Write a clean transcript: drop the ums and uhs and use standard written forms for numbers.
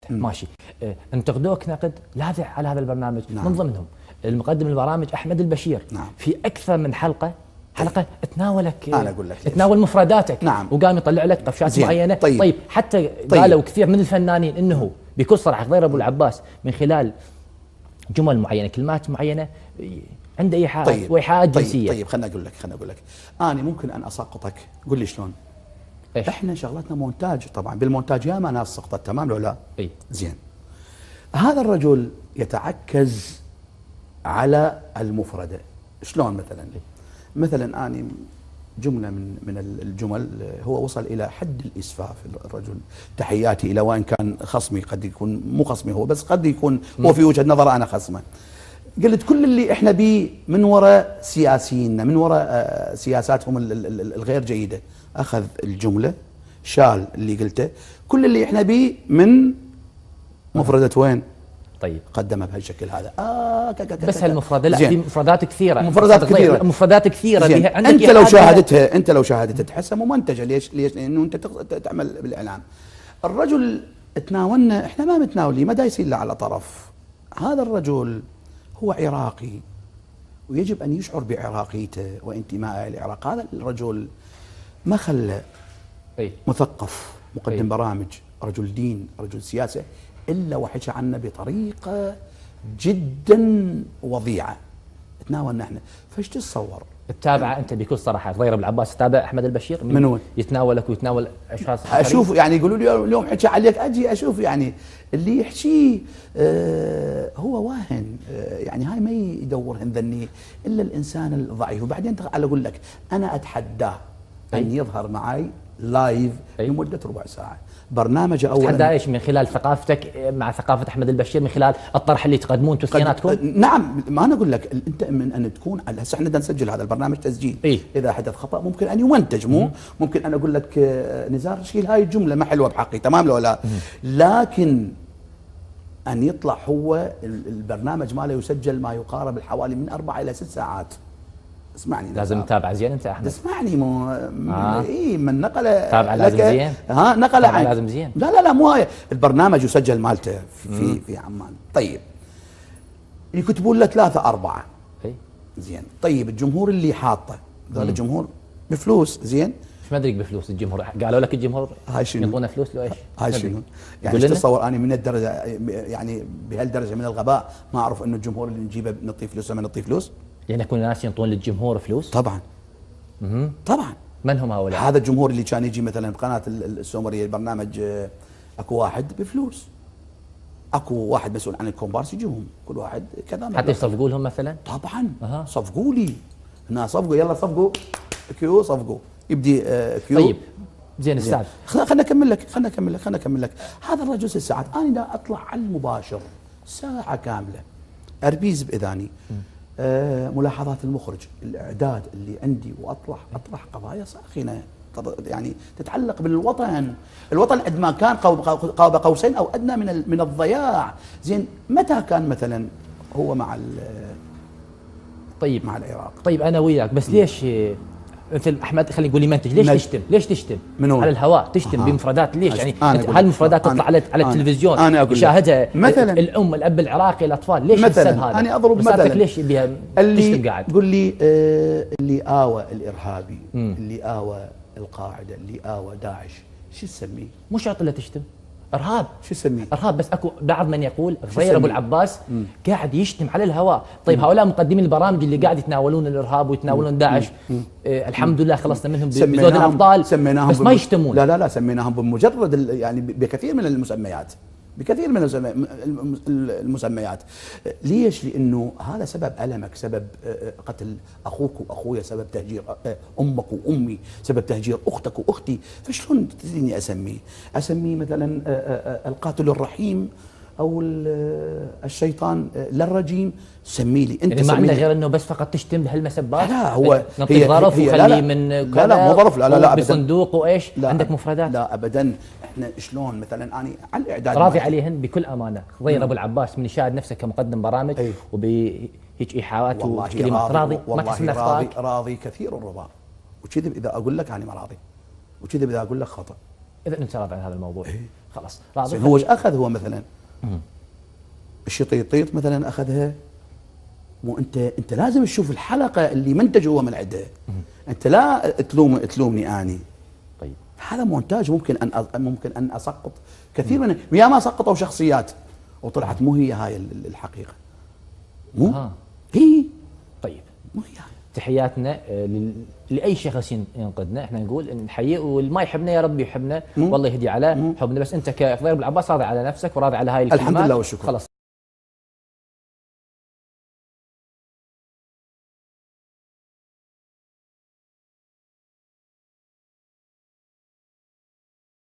ماشي. انتقدوك نقد لاذع على هذا البرنامج. نعم. من ضمنهم المقدم البرامج احمد البشير. نعم. في اكثر من حلقه تناولك، أنا أقول لك تناول مفرداتك. نعم. وقام يطلع لك طفشات معينه. طيب حتى قالوا كثير من الفنانين انه بكل صراحه غير ابو العباس من خلال جمل معينه كلمات معينه عنده ايحاءات وايحاءات جنسيه. طيب خلنا اقول لك انا ممكن ان اسقطك. قل لي شلون؟ إيش؟ احنا شغلتنا مونتاج، طبعا بالمونتاج ياما ناس سقطت، تمام لو لا؟ اي زين. هذا الرجل يتعكز على المفردة. شلون مثلا اني جملة من الجمل هو وصل إلى حد الإسفاف الرجل. تحياتي إلى وإن كان خصمي، قد يكون مو خصمي هو، بس قد يكون هو في وجهة نظر أنا خصمه. قلت كل اللي إحنا بيه من وراء سياسيين، من وراء سياساتهم الغير جيدة. أخذ الجملة شال اللي قلته، كل اللي إحنا بيه من مفردة وين؟ طيب قدمها بهالشكل هذا. بس هالمفردة لا، في مفردات كثيرة. مفردات كثيرة بها. انت لو شاهدتها تحسها ممنتجة. ليش؟ لانه انت تعمل بالاعلام. الرجل تناولنا، احنا ما متناولين، ما دايسين له على طرف. هذا الرجل هو عراقي ويجب ان يشعر بعراقيته وانتمائه للعراق. هذا الرجل ما خلى مثقف مقدم برامج، رجل دين، رجل سياسة، إلا وحكى عنه بطريقة جدا وضيعة. تناولنا احنا، فايش تتصور؟ تتابع انت بكل صراحه ضير ابو العباس، تتابع احمد البشير من يتناولك ويتناول اشخاص اشوف يعني يقولوا لي اليوم حكى عليك، اجي اشوف يعني اللي يحكيه هو واهن. يعني هاي ما يدورهن ذني الا الانسان الضعيف. وبعدين على اقول لك انا اتحداه ان يظهر معي لايف لمده ربع ساعه. برنامج اولا تتحدى ايش؟ من خلال ثقافتك مع ثقافه احمد البشير، من خلال الطرح اللي تقدمون اثنيناتكم؟ نعم. ما انا اقول لك انت من ان تكون هسه احنا بدنا نسجل هذا البرنامج تسجيل. اذا حدث خطا ممكن ان يمنتج، ممكن انا اقول لك نزار شيل هاي الجمله ما حلوه بحقي، تمام لو لا؟ لكن ان يطلع هو البرنامج ماله يسجل ما يقارب الحوالي من 4 إلى 6 ساعات. اسمعني، لازم تتابع زين انت احمد. اسمعني، من نقل تابع لازم زين. نقل عن لازم زين. لا مو هاي البرنامج يسجل مالته في عمان. طيب يكتبون له 3 4 زين. طيب الجمهور اللي حاطه هذا الجمهور بفلوس، زين. ايش ما ادري بفلوس الجمهور؟ قالوا لك الجمهور هاي شنو؟ يعطونا فلوس لو ايش؟ هاي شنو؟ يعني تصور اني من الدرجه، يعني بهالدرجه من الغباء ما اعرف انه الجمهور اللي نجيبه نعطيه فلوس ما نعطيه فلوس؟ يعني يكون الناس ينطون للجمهور فلوس؟ طبعا. طبعا. من هم هؤلاء؟ هذا الجمهور اللي كان يجي مثلا بقناه السومريه البرنامج، اكو واحد بفلوس، اكو واحد مسؤول عن الكومبارس يجيهم كل واحد كذا حتى يصفقوا لهم مثلا؟ طبعا. صفقوا لي هنا، صفقوا، يلا صفقوا كيو، صفقوا يبدي كيو. طيب زين استاذ، خلنا اكمل لك. هذا الرجل 6 ساعات، انا دا اطلع على المباشر ساعه كامله اربيز باذاني ملاحظات المخرج، الاعداد اللي عندي، واطرح قضايا ساخنه يعني تتعلق بالوطن. الوطن قد ما كان قاب قوسين او ادنى من الضياع. زين، متى كان مثلا هو مع طيب مع العراق؟ طيب انا وياك، بس ليش مثل احمد خلينا نقول لي منتج، ليش تشتم على الهواء، تشتم بمفردات؟ ليش يعني هالمفردات تطلع على التلفزيون يشاهدها مثلا الام الاب العراقي الاطفال؟ ليش السب هذا؟ انا اضرب مثلا ليش بيها تشتم قاعد؟ قول لي اللي آوى الارهابي، اللي آوى القاعده، اللي آوى داعش، شو تسميه؟ مو شرط الا تشتم، ارهاب. شو تسميه؟ ارهاب. بس اكو بعض من يقول غير ابو العباس قاعد يشتم على الهواء. طيب هؤلاء مقدمين البرامج اللي قاعد يتناولون الارهاب ويتناولون داعش، الحمد لله خلصنا منهم بزود الابطال، سميناهم بس ما يشتمون. لا سميناهم بمجرد يعني بكثير من المسميات، المسميات. ليش؟ لانه هذا سبب المك، سبب قتل اخوك واخويا، سبب تهجير امك وامي، سبب تهجير اختك واختي. فشلون تدريني اسميه مثلا القاتل الرحيم او الشيطان للرجيم؟ سمي لي انت. يعني ما عندنا غير انه بس فقط تشتم بهالمسبات؟ لا، هو نعطيك ظرف وخليه من كذا، لا مو ظرف، لا ابدا، بصندوق وايش؟ عندك مفردات؟ لا ابدا. احنا شلون مثلا اني على الاعداد راضي عليهن بكل امانه؟ ضير ابو العباس من يشاهد نفسه كمقدم برامج وبهيك ايحاءات وكلمات، راضي؟ ما تحس انك راضي كثير الرضا، وكذب اذا اقول لك اني ما راضي، وكذب اذا اقول لك خطا. اذا انت راضي عن هذا الموضوع خلاص راضي. هو ايش اخذ هو مثلا؟ الشطيطيط مثلا اخذها، مو انت لازم تشوف الحلقه اللي منتج هو من عندها. انت لا تلومني اني. طيب هذا مونتاج ممكن ان اسقط كثير من يا ما سقطوا شخصيات وطلعت مو هي هاي الحقيقه. مو هي. طيب مو هي. تحياتنا لاي شخص ينقدنا، احنا نقول نحييه، واللي ما يحبنا يا رب يحبنا والله يهدي على حبنا، بس انت كضير بالعباس راضي على نفسك وراضي على هاي الكلمات. الحمد لله والشكر. خلاص.